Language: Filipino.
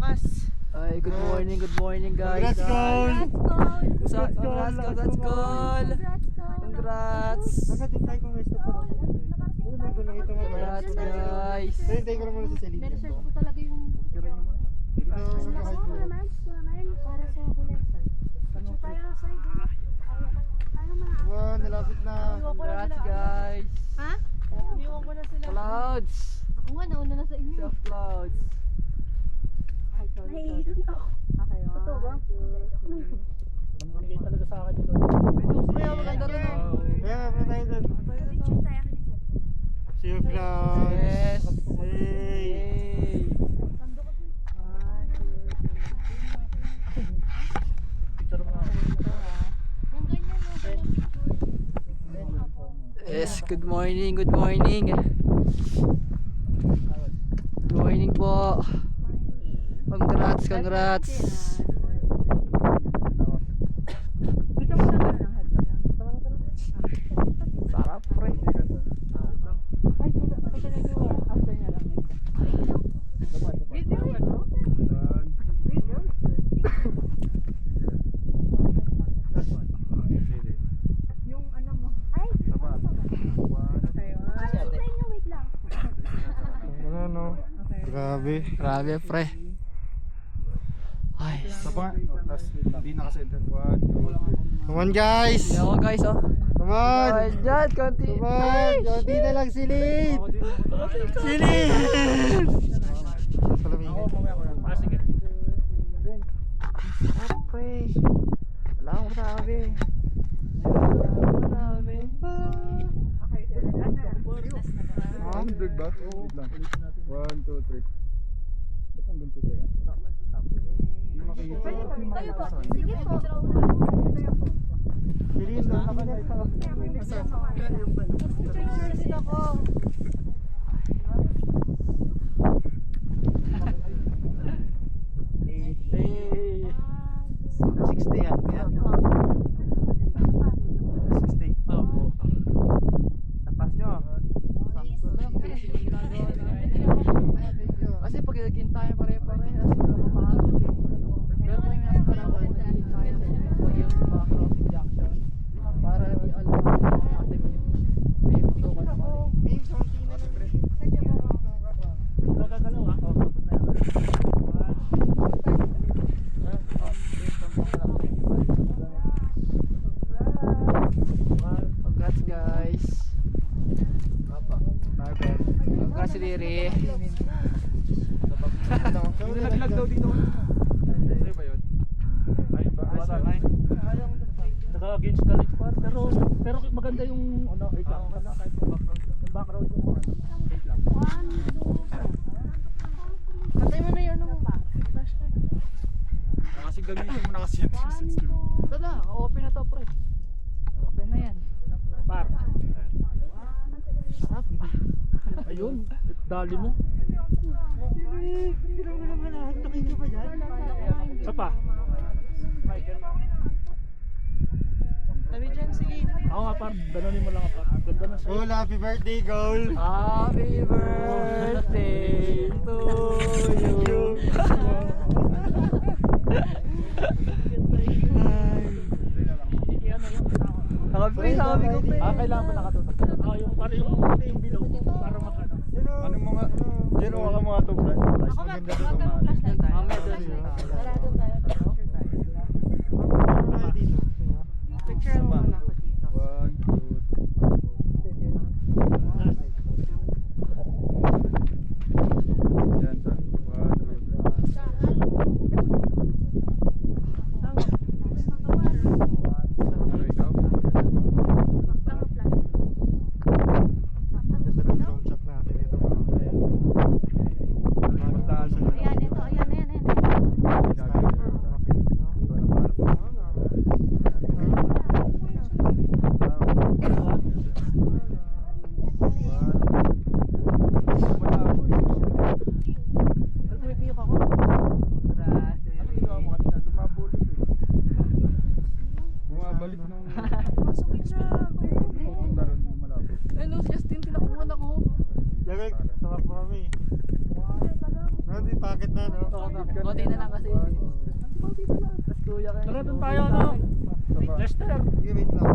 malakas. Ay, good morning guys. Congrats, Col! Congrats, Col! Congrats! Nakatid tayo kung gusto pa rin. Congrats guys! Hintay ko lang muna sa Celine. Nireserve ko talaga yung para sa huli. Picture tayo sa side. Wow, nalapit na. Congrats guys! Ha? Iniwan ko na sila. Clouds! Ako nga, nauna na sa inyo. Self clouds! Naiikot ako. Totoo ba? Bigay talaga sa akin ito. Kaya maganda rin oh! Kaya nga, pala tayo dun. Picture tayo. See you, Clouds. Yes! Hey! Hey! Picture mo nga. Yung ganyan, yung ganyan. Yes, good morning, good morning! Good morning po! Congrats, congrats! Sarap pre! Yung ano mo. Ay! Sa inyo, wait lang. Ano, no? Grabe. Grabe pre! Ay! Tapos, hindi naka-center. 1, 2, 3. Come on, guys! Yan ako guys oh! Come on! Ay, dyan! Konti! Come on! Konti na lang, Celine! Celine! Palamigin. Sige. Sarap pre! Wala akong sabi! Marami! Hundred ba? Wait lang. 1, 2, 3. Ba't ang ganito tayo? Hindi makikita. Tayo po. Sige po. Celine, doon naman na ito. Picture din ako. Hey! 60 yan. 60. Opo! Napas nyo. Kasi pag ilagin tayo pare-parehas, pangakot eh. Pero kung yung nasa karawan, ilagin tayo yung mga crossing junction para di alam yung ating may putukan naman eh. Gagalaw ha. Tapos na yan. Congrats guys! Congrats si Diri! Nalaglag daw dito. Sa'yo ba yun? Ay, basta ay. Naka-against the light par. Pero maganda yung ano. Wait lang. Yung background yung ano. Wait lang. Patay mo na yun ano mo ba? Kasi gamitin mo na kasi ito. Ito na, open na to pre. Open na yan. Par. Sarap. Ayun. Dali mo. Hindi mo naman lahat. Nakita ba yan? Isa pa. Sabi dyan Celine. Ako nga par. Danonin mo lang nga par. Ganda na siya. Goal, happy birthday, Goal! Happy birthday to you. Naka-free, sabi ko pre. Kailangan mo nakatutok. Yung parang yung below. Para makano. Ano mga, Jero, wala mga ito, Brad. Ako nga, wag ka ng flashlight. Mamaya doon. Tara doon tayo. Picture mo muna ako dito. 1, 2, 3. Yan, sa 1, 2, 3. Ano ikaw? Ganda ng drone shot natin ito, mga. Magtaas na. Ayan, Bakit na, no? Konti na lang kasi. Konti na lang. Tapos kuya ka. Tara doon tayo, ano? Sa ba? Lester. Sige, wait lang.